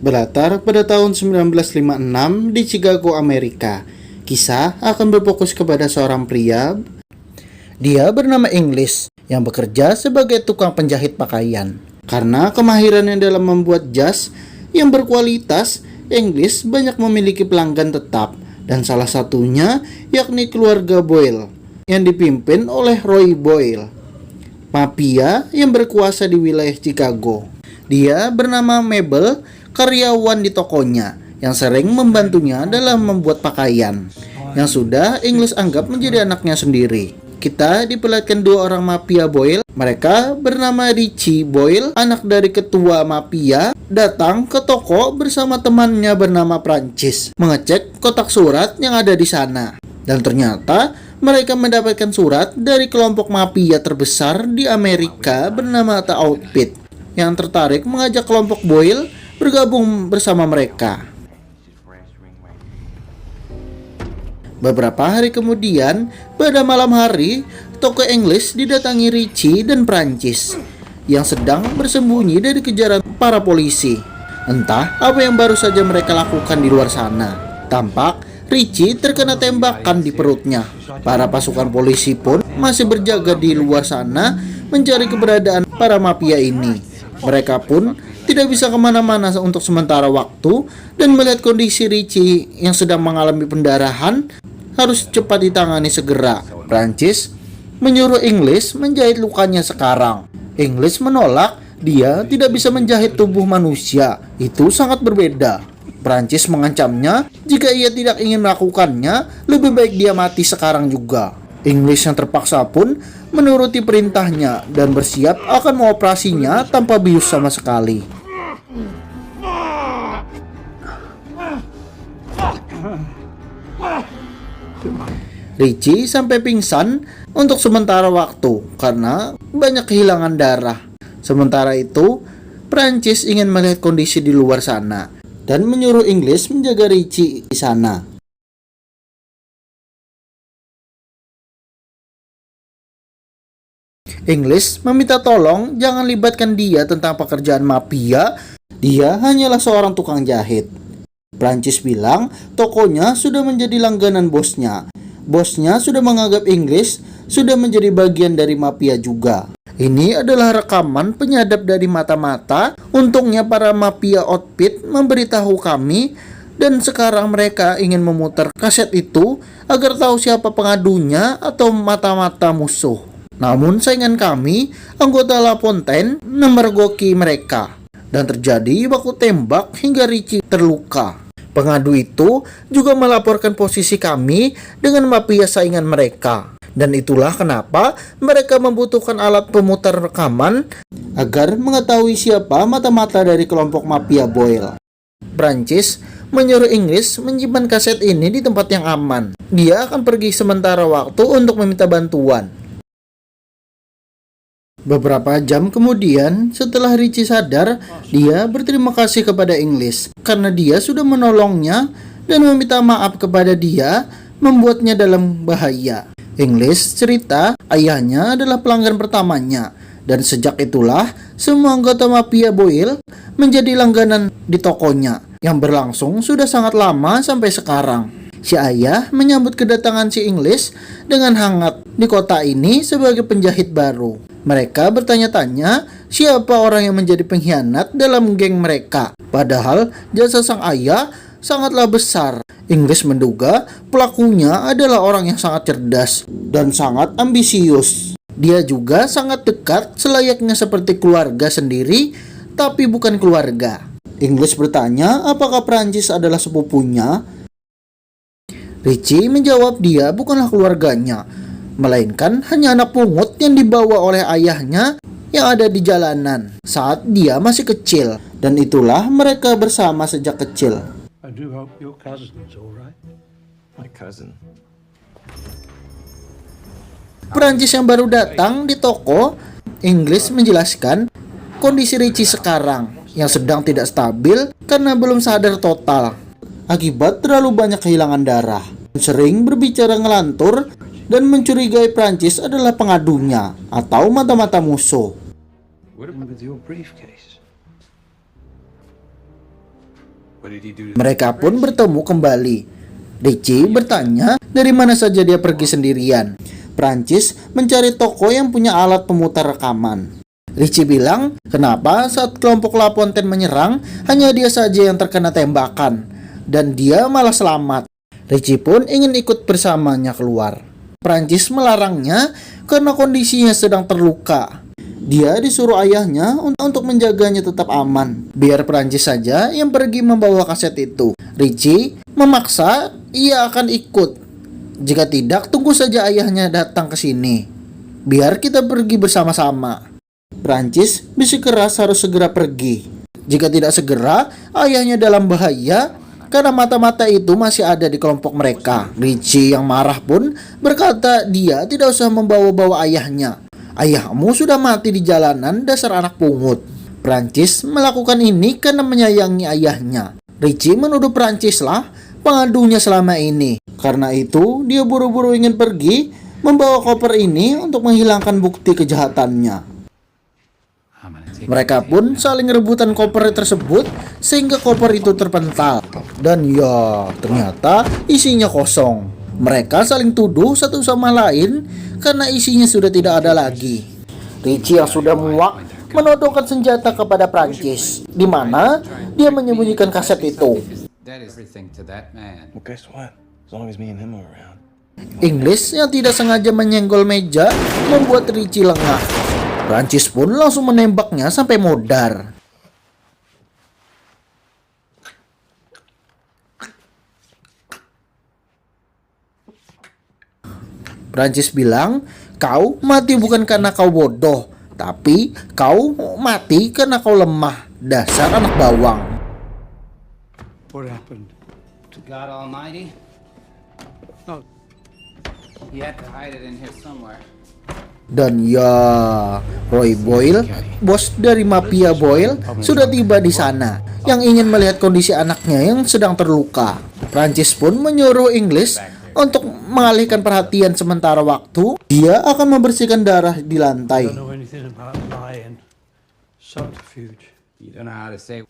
Berlatar pada tahun 1956 di Chicago, Amerika. Kisah akan berfokus kepada seorang pria. Dia bernama English yang bekerja sebagai tukang penjahit pakaian. Karena kemahirannya dalam membuat jas yang berkualitas, English banyak memiliki pelanggan tetap, dan salah satunya yakni keluarga Boyle yang dipimpin oleh Roy Boyle, mafia yang berkuasa di wilayah Chicago. Dia bernama Mabel, karyawan di tokonya yang sering membantunya dalam membuat pakaian, yang sudah English anggap menjadi anaknya sendiri. Kita diperlihatkan dua orang mafia Boyle. Mereka bernama Richie Boyle, anak dari ketua mafia, datang ke toko bersama temannya bernama Francis, mengecek kotak surat yang ada di sana. Dan ternyata mereka mendapatkan surat dari kelompok mafia terbesar di Amerika bernama The Outfit, yang tertarik mengajak kelompok Boyle bergabung bersama mereka. Beberapa hari kemudian, pada malam hari, toko English didatangi Richie dan Prancis yang sedang bersembunyi dari kejaran para polisi. Entah apa yang baru saja mereka lakukan di luar sana. Tampak Richie terkena tembakan di perutnya. Para pasukan polisi pun masih berjaga di luar sana mencari keberadaan para mafia ini. Mereka pun tidak bisa kemana-mana untuk sementara waktu, dan melihat kondisi Richie yang sedang mengalami pendarahan harus cepat ditangani segera. Prancis menyuruh English menjahit lukanya sekarang. English menolak, dia tidak bisa menjahit tubuh manusia, itu sangat berbeda. Prancis mengancamnya jika ia tidak ingin melakukannya, lebih baik dia mati sekarang juga. English yang terpaksa pun menuruti perintahnya dan bersiap akan mengoperasinya tanpa bius sama sekali. Richie sampai pingsan untuk sementara waktu karena banyak kehilangan darah. Sementara itu, Prancis ingin melihat kondisi di luar sana dan menyuruh English menjaga Richie di sana. English meminta tolong jangan libatkan dia tentang pekerjaan mafia. Dia hanyalah seorang tukang jahit. Prancis bilang tokonya sudah menjadi langganan bosnya. Bosnya sudah menganggap English sudah menjadi bagian dari mafia juga. Ini adalah rekaman penyadap dari mata-mata. Untungnya para mafia Outfit memberitahu kami, dan sekarang mereka ingin memutar kaset itu agar tahu siapa pengadunya atau mata-mata musuh. Namun saingan kami, anggota La Fontaine, memergoki mereka, dan terjadi baku tembak hingga Richie terluka. Pengadu itu juga melaporkan posisi kami dengan mafia saingan mereka. Dan itulah kenapa mereka membutuhkan alat pemutar rekaman agar mengetahui siapa mata-mata dari kelompok mafia Boyle. Prancis menyuruh English menyimpan kaset ini di tempat yang aman. Dia akan pergi sementara waktu untuk meminta bantuan. Beberapa jam kemudian, setelah Richie sadar, dia berterima kasih kepada English karena dia sudah menolongnya dan meminta maaf kepada dia membuatnya dalam bahaya. English cerita ayahnya adalah pelanggan pertamanya, dan sejak itulah semua anggota mafia Boyle menjadi langganan di tokonya yang berlangsung sudah sangat lama sampai sekarang. Si ayah menyambut kedatangan si English dengan hangat di kota ini sebagai penjahit baru. Mereka bertanya-tanya siapa orang yang menjadi pengkhianat dalam geng mereka. Padahal jasa sang ayah sangatlah besar. English menduga pelakunya adalah orang yang sangat cerdas dan sangat ambisius. Dia juga sangat dekat selayaknya seperti keluarga sendiri, tapi bukan keluarga. English bertanya apakah Prancis adalah sepupunya. Richie menjawab dia bukanlah keluarganya, melainkan hanya anak pungut yang dibawa oleh ayahnya yang ada di jalanan saat dia masih kecil, dan itulah mereka bersama sejak kecil. I do hope your cousin's all right. My cousin. Prancis yang baru datang di toko, English menjelaskan kondisi Richie sekarang yang sedang tidak stabil karena belum sadar total akibat terlalu banyak kehilangan darah. Sering berbicara ngelantur dan mencurigai Prancis adalah pengadunya atau mata-mata musuh. What happened with your briefcase? What did he do? Mereka pun bertemu kembali. Richie bertanya dari mana saja dia pergi sendirian. Prancis mencari toko yang punya alat pemutar rekaman. Richie bilang, kenapa saat kelompok La Fontaine menyerang, hanya dia saja yang terkena tembakan, dan dia malah selamat. Richie pun ingin ikut bersamanya keluar. Prancis melarangnya karena kondisinya sedang terluka. Dia disuruh ayahnya untuk menjaganya tetap aman. Biar Prancis saja yang pergi membawa kaset itu. Richie memaksa ia akan ikut. Jika tidak, tunggu saja ayahnya datang ke sini. Biar kita pergi bersama-sama. Prancis bisik keras harus segera pergi. Jika tidak segera, ayahnya dalam bahaya karena mata-mata itu masih ada di kelompok mereka. Richie yang marah pun berkata dia tidak usah membawa-bawa ayahnya. Ayahmu sudah mati di jalanan, dasar anak pungut. Prancis melakukan ini karena menyayangi ayahnya. Richie menuduh Prancis lah pengadunya selama ini. Karena itu, dia buru-buru ingin pergi membawa koper ini untuk menghilangkan bukti kejahatannya. Mereka pun saling rebutan koper tersebut sehingga koper itu terpental. Dan ya, ternyata isinya kosong. Mereka saling tuduh satu sama lain karena isinya sudah tidak ada lagi. Richie yang sudah muak menodongkan senjata kepada Prancis, di mana dia menyembunyikan kaset itu. Well, guess what? As long as me and him are around. Inggris yang tidak sengaja menyenggol meja membuat Richie lengah. Prancis pun langsung menembaknya sampai modar. Prancis bilang, kau mati bukan karena kau bodoh, tapi kau mati karena kau lemah, dasar anak bawang. What happened? God Almighty? No, He had to hide it in here somewhere. Dan ya, Roy Boyle, bos dari mafia Boyle, sudah tiba di sana, yang ingin melihat kondisi anaknya yang sedang terluka. Prancis pun menyuruh Inggris untuk mengalihkan perhatian sementara waktu. Dia akan membersihkan darah di I lantai. don't know anything about lying. Subterfuge. You don't know how to say.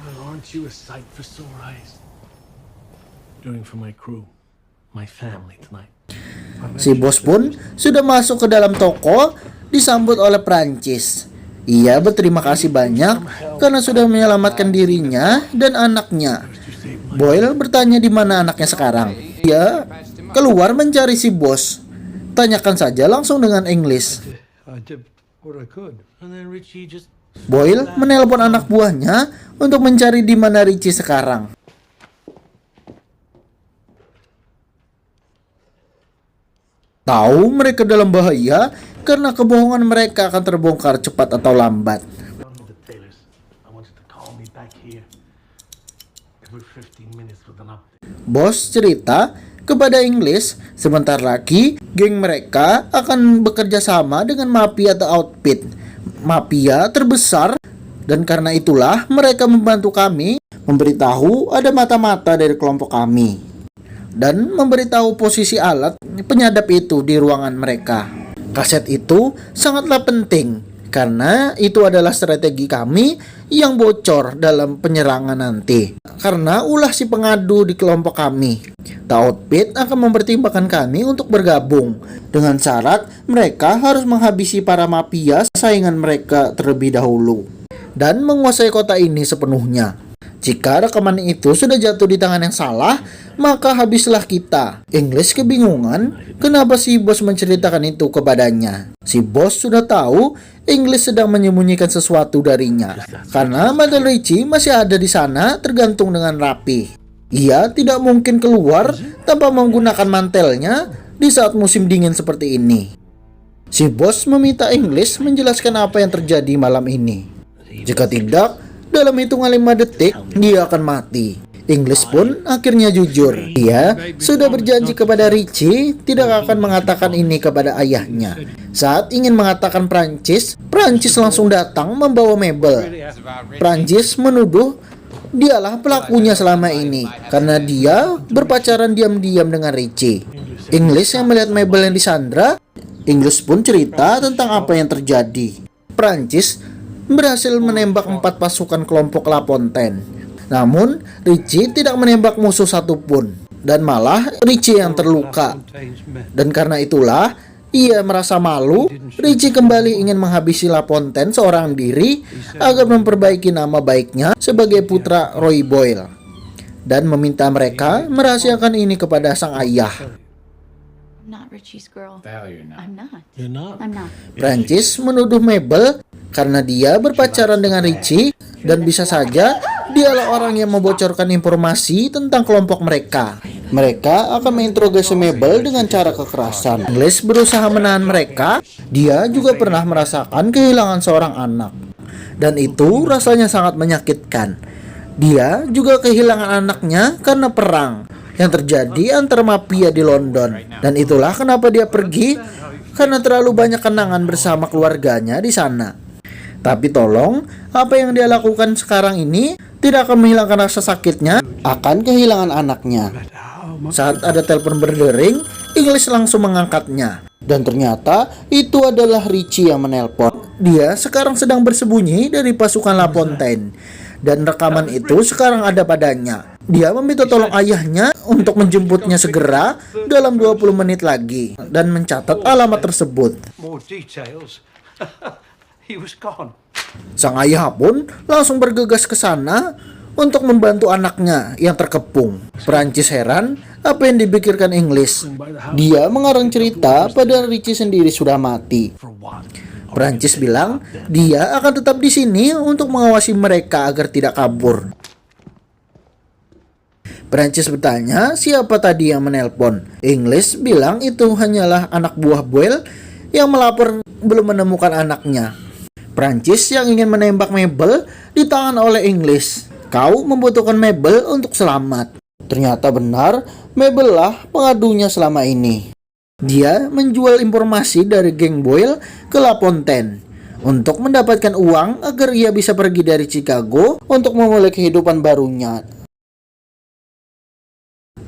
Well, aren't you a sight for sore eyes? Doing for my crew, my family tonight. Si bos pun sudah masuk ke dalam toko, disambut oleh Prancis. Ia berterima kasih banyak karena sudah menyelamatkan dirinya dan anaknya. Boyle bertanya di mana anaknya sekarang. Dia keluar mencari si bos. Tanyakan saja langsung dengan Inggris. I did what I could. And then Richie just Boyle menelpon anak buahnya untuk mencari di mana Richie sekarang. Tahu mereka dalam bahaya karena kebohongan mereka akan terbongkar cepat atau lambat. done with the Taylors. I want you to call me back here every 15 minutes with an update. Bos cerita kepada Inggris, sebentar lagi geng mereka akan bekerja sama dengan mafia The Outfit, mafia terbesar, dan karena itulah mereka membantu kami memberitahu ada mata-mata dari kelompok kami dan memberitahu posisi alat penyadap itu di ruangan mereka. Kaset itu sangatlah penting karena itu adalah strategi kami yang bocor dalam penyerangan nanti. Karena ulah si pengadu di kelompok kami, The Outfit akan mempertimbangkan kami untuk bergabung dengan syarat mereka harus menghabisi para mafia saingan mereka terlebih dahulu dan menguasai kota ini sepenuhnya. Jika rekaman itu sudah jatuh di tangan yang salah, maka habislah kita. Inggris kebingungan kenapa si bos menceritakan itu kepadanya. Si bos sudah tahu Inggris sedang menyembunyikan sesuatu darinya. Karena mantel Richie masih ada di sana tergantung dengan rapi. Ia tidak mungkin keluar tanpa menggunakan mantelnya di saat musim dingin seperti ini. Si bos meminta Inggris menjelaskan apa yang terjadi malam ini. Jika tidak, dalam hitungan 5 detik, dia akan mati. Inggris pun akhirnya jujur. Dia sudah berjanji kepada Richie tidak akan mengatakan ini kepada ayahnya. Saat ingin mengatakan Prancis langsung datang membawa mebel. Prancis menuduh dialah pelakunya selama ini karena dia berpacaran diam-diam dengan Richie. Inggris yang melihat mebel yang disandra, Inggris pun cerita tentang apa yang terjadi. Prancis berhasil menembak 4 pasukan kelompok La Fontaine. Namun, Richie tidak menembak musuh satupun, dan malah Richie yang terluka. Fontaine's men. Dan karena itulah, ia merasa malu. Richie kembali ingin menghabisi La Fontaine seorang diri agar memperbaiki nama baiknya sebagai putra Roy Boyle, dan meminta mereka merahasiakan ini kepada sang ayah. I'm not Richie's girl. Hell, you're not. I'm not. You're not? I'm not. Prancis menuduh Mabel karena dia berpacaran dengan Richie, dan bisa saja dialah orang yang membocorkan informasi tentang kelompok mereka. Mereka akan menginterogasi Mabel dengan cara kekerasan. Inglis berusaha menahan mereka. Dia juga pernah merasakan kehilangan seorang anak, dan itu rasanya sangat menyakitkan. Dia juga kehilangan anaknya karena perang yang terjadi antara mafia di London, dan itulah kenapa dia pergi, karena terlalu banyak kenangan bersama keluarganya di sana. Tapi tolong, apa yang dia lakukan sekarang ini tidak akan menghilangkan rasa sakitnya akan kehilangan anaknya. Saat ada telepon berdering, Inglis langsung mengangkatnya, dan ternyata itu adalah Richie yang menelpon. Dia sekarang sedang bersembunyi dari pasukan La Fontaine, dan rekaman itu sekarang ada padanya. Dia meminta tolong ayahnya untuk menjemputnya segera dalam 20 menit lagi, dan mencatat alamat tersebut. More details. He was gone. Sang ayah pun langsung bergegas ke sana untuk membantu anaknya yang terkepung. Prancis heran apa yang dipikirkan Inglis. Dia mengarang cerita padahal Richie sendiri sudah mati. For what? Prancis bilang dia akan tetap di sini untuk mengawasi mereka agar tidak kabur. Prancis bertanya siapa tadi yang menelpon. Inglis bilang itu hanyalah anak buah Boyle yang melapor belum menemukan anaknya. Prancis yang ingin menembak Mabel ditahan oleh Inglis. Kau membutuhkan Mabel untuk selamat. Ternyata benar, Mabel lah pengadunya selama ini. Dia menjual informasi dari geng Boyle ke La Fontaine untuk mendapatkan uang agar ia bisa pergi dari Chicago untuk memulai kehidupan barunya.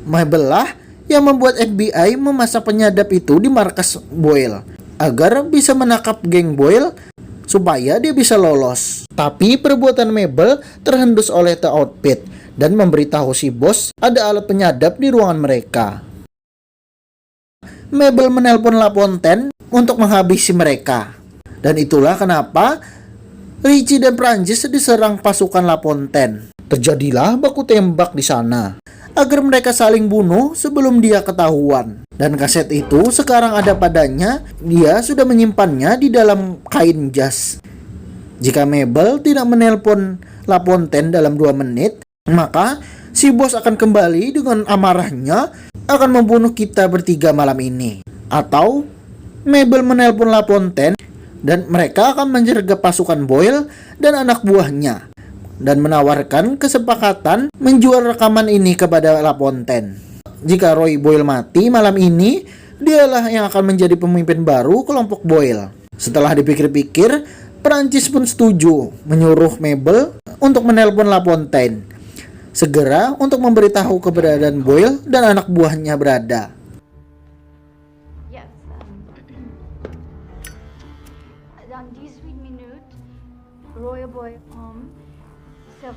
Mabel lah yang membuat FBI memasang penyadap itu di markas Boyle agar bisa menangkap geng Boyle supaya dia bisa lolos. Tapi perbuatan Mabel terhendus oleh The Outfit dan memberitahu si bos ada alat penyadap di ruangan mereka. Mabel menelpon La Fontaine untuk menghabisi mereka. Dan itulah kenapa Richie dan Prancis diserang pasukan La Fontaine. Terjadilah baku tembak di sana agar mereka saling bunuh sebelum dia ketahuan. Dan kaset itu sekarang ada padanya. Dia sudah menyimpannya di dalam kain jas. Jika Mabel tidak menelpon La Fontaine dalam 2 menit, maka si bos akan kembali dengan amarahnya akan membunuh kita bertiga malam ini. Atau Mabel menelpon La Fontaine dan mereka akan menyergap pasukan Boyle dan anak buahnya, dan menawarkan kesepakatan menjual rekaman ini kepada La Fontaine. Jika Roy Boyle mati malam ini, dialah yang akan menjadi pemimpin baru kelompok Boyle. Setelah dipikir-pikir, Prancis pun setuju menyuruh Mabel untuk menelpon La Fontaine segera untuk memberitahu keberadaan Boyle dan anak buahnya berada. Yes. Dans 18 minutes, Roy Boy seront 31e.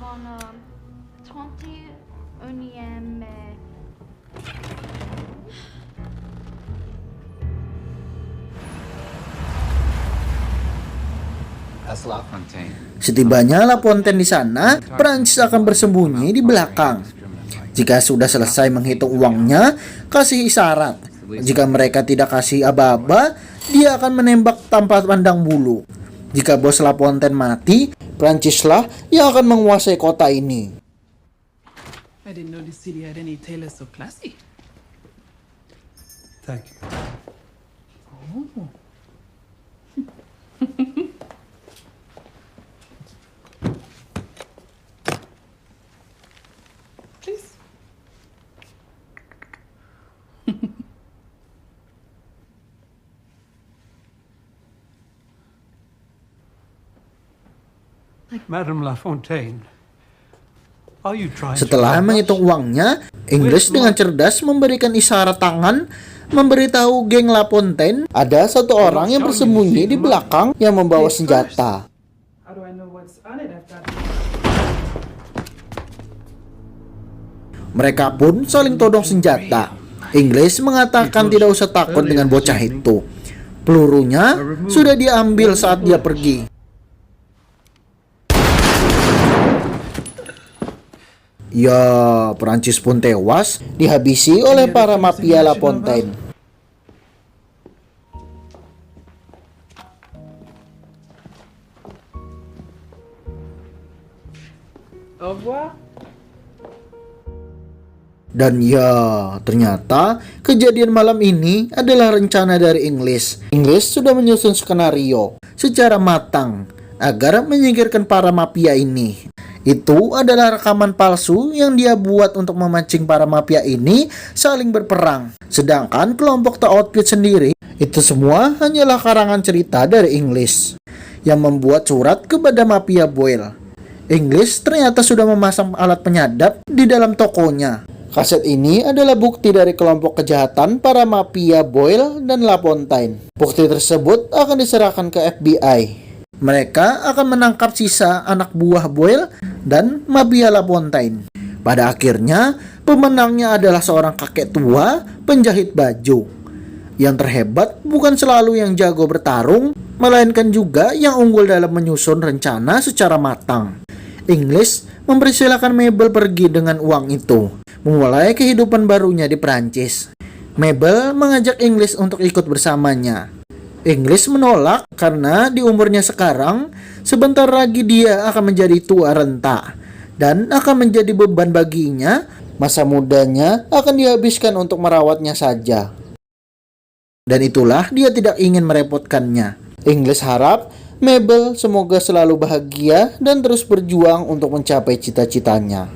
That's La Fontaine. Setibanya La Fontaine di sana, Prancis akan bersembunyi di belakang. Jika sudah selesai menghitung uangnya, kasih isyarat. Jika mereka tidak kasih aba-aba, dia akan menembak tanpa pandang bulu. Jika bos La Fontaine mati, Prancis lah yang akan menguasai kota ini. I didn't know the city had any tailors so classy. Thank you. Please. Madame La Fontaine, are you trying Setelah to rob us? menghitung uangnya, Inggris dengan cerdas memberikan isyarat tangan memberitahu geng La Fontaine ada satu orang yang bersembunyi di belakang yang membawa senjata. How do I Mereka pun saling todong senjata. Inggris mengatakan tidak usah takut dengan bocah itu. Pelurunya sudah diambil saat dia pergi. Ya, Prancis pun tewas dihabisi oleh para mafia La Fontaine. Au revoir. Dan ya, ternyata kejadian malam ini adalah rencana dari Inggris. Inggris sudah menyusun skenario secara matang agar menyingkirkan para mafia ini. Itu adalah rekaman palsu yang dia buat untuk memancing para mafia ini saling berperang. Sedangkan kelompok The Outfit sendiri, itu semua hanyalah karangan cerita dari Inggris yang membuat surat kepada mafia Boyle. Inggris ternyata sudah memasang alat penyadap di dalam tokonya. Kaset ini adalah bukti dari kelompok kejahatan para mafia Boyle dan La Fontaine. Bukti tersebut akan diserahkan ke FBI. Mereka akan menangkap sisa anak buah Boyle dan mafia La Fontaine. Pada akhirnya, pemenangnya adalah seorang kakek tua penjahit baju. Yang terhebat bukan selalu yang jago bertarung, melainkan juga yang unggul dalam menyusun rencana secara matang. Inggris mempersilahkan Mabel pergi dengan uang itu, memulai kehidupan barunya di Prancis. Mabel mengajak Inggris untuk ikut bersamanya. Inggris menolak karena di umurnya sekarang, sebentar lagi dia akan menjadi tua renta dan akan menjadi beban baginya. Masa mudanya akan dihabiskan untuk merawatnya saja. Dan itulah dia tidak ingin merepotkannya. Inggris harap Mabel semoga selalu bahagia dan terus berjuang untuk mencapai cita-citanya.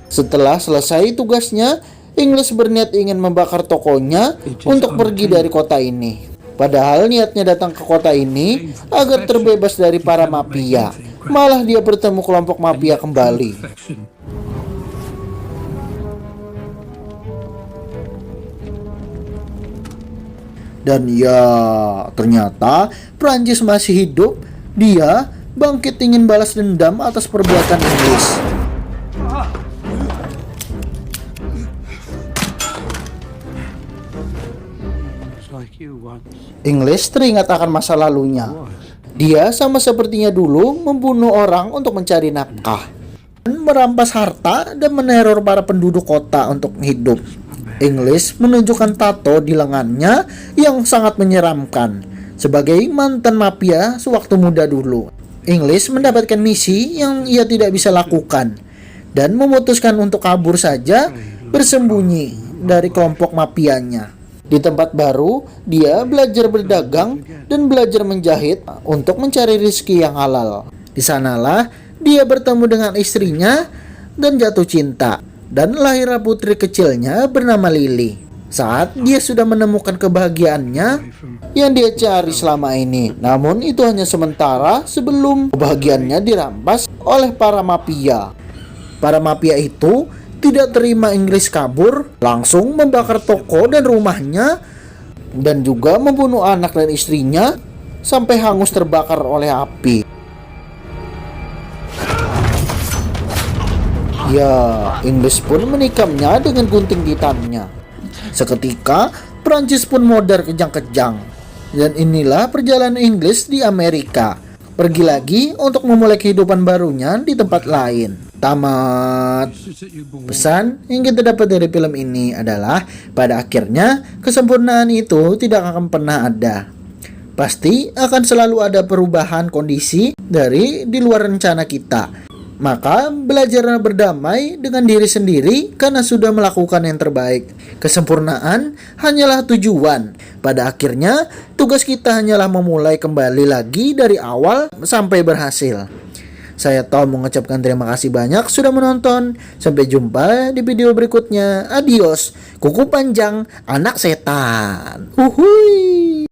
Setelah selesai tugasnya, Inggris berniat ingin membakar tokonya untuk pergi dari kota ini. Padahal niatnya datang ke kota ini agar terbebas dari para mafia. Malah dia bertemu kelompok mafia kembali. Dan ya, ternyata Prancis masih hidup. Dia bangkit ingin balas dendam atas perbuatan Inggris. Inggris teringat akan masa lalunya. Dia sama sepertinya dulu membunuh orang untuk mencari nafkah, merampas harta dan meneror para penduduk kota untuk hidup. Inggris menunjukkan tato di lengannya yang sangat menyeramkan. Sebagai mantan mafia sewaktu muda dulu, Inggris mendapatkan misi yang ia tidak bisa lakukan dan memutuskan untuk kabur saja, bersembunyi dari kelompok mafianya. Di tempat baru, dia belajar berdagang dan belajar menjahit untuk mencari rezeki yang halal. Di sanalah dia bertemu dengan istrinya dan jatuh cinta. Dan lahirlah putri kecilnya bernama Lily. Saat dia sudah menemukan kebahagiaannya yang dia cari selama ini. Namun itu hanya sementara sebelum kebahagiaannya dirampas oleh para mafia. Para mafia itu tidak terima Inggris kabur, langsung membakar toko dan rumahnya, dan juga membunuh anak dan istrinya sampai hangus terbakar oleh api. Ya, Inggris pun menikamnya dengan gunting titannya. Seketika, Prancis pun modar kejang-kejang. Dan inilah perjalanan Inggris di Amerika. Pergi lagi untuk memulai kehidupan barunya di tempat lain. Tamat. Pesan yang kita dapat dari film ini adalah, pada akhirnya, kesempurnaan itu tidak akan pernah ada. Pasti akan selalu ada perubahan kondisi dari di luar rencana kita. Maka belajarlah berdamai dengan diri sendiri karena sudah melakukan yang terbaik. Kesempurnaan hanyalah tujuan. Pada akhirnya, tugas kita hanyalah memulai kembali lagi dari awal sampai berhasil. Saya Tom mengucapkan terima kasih banyak sudah menonton. Sampai jumpa di video berikutnya. Adios, kuku panjang anak setan. Uhuy.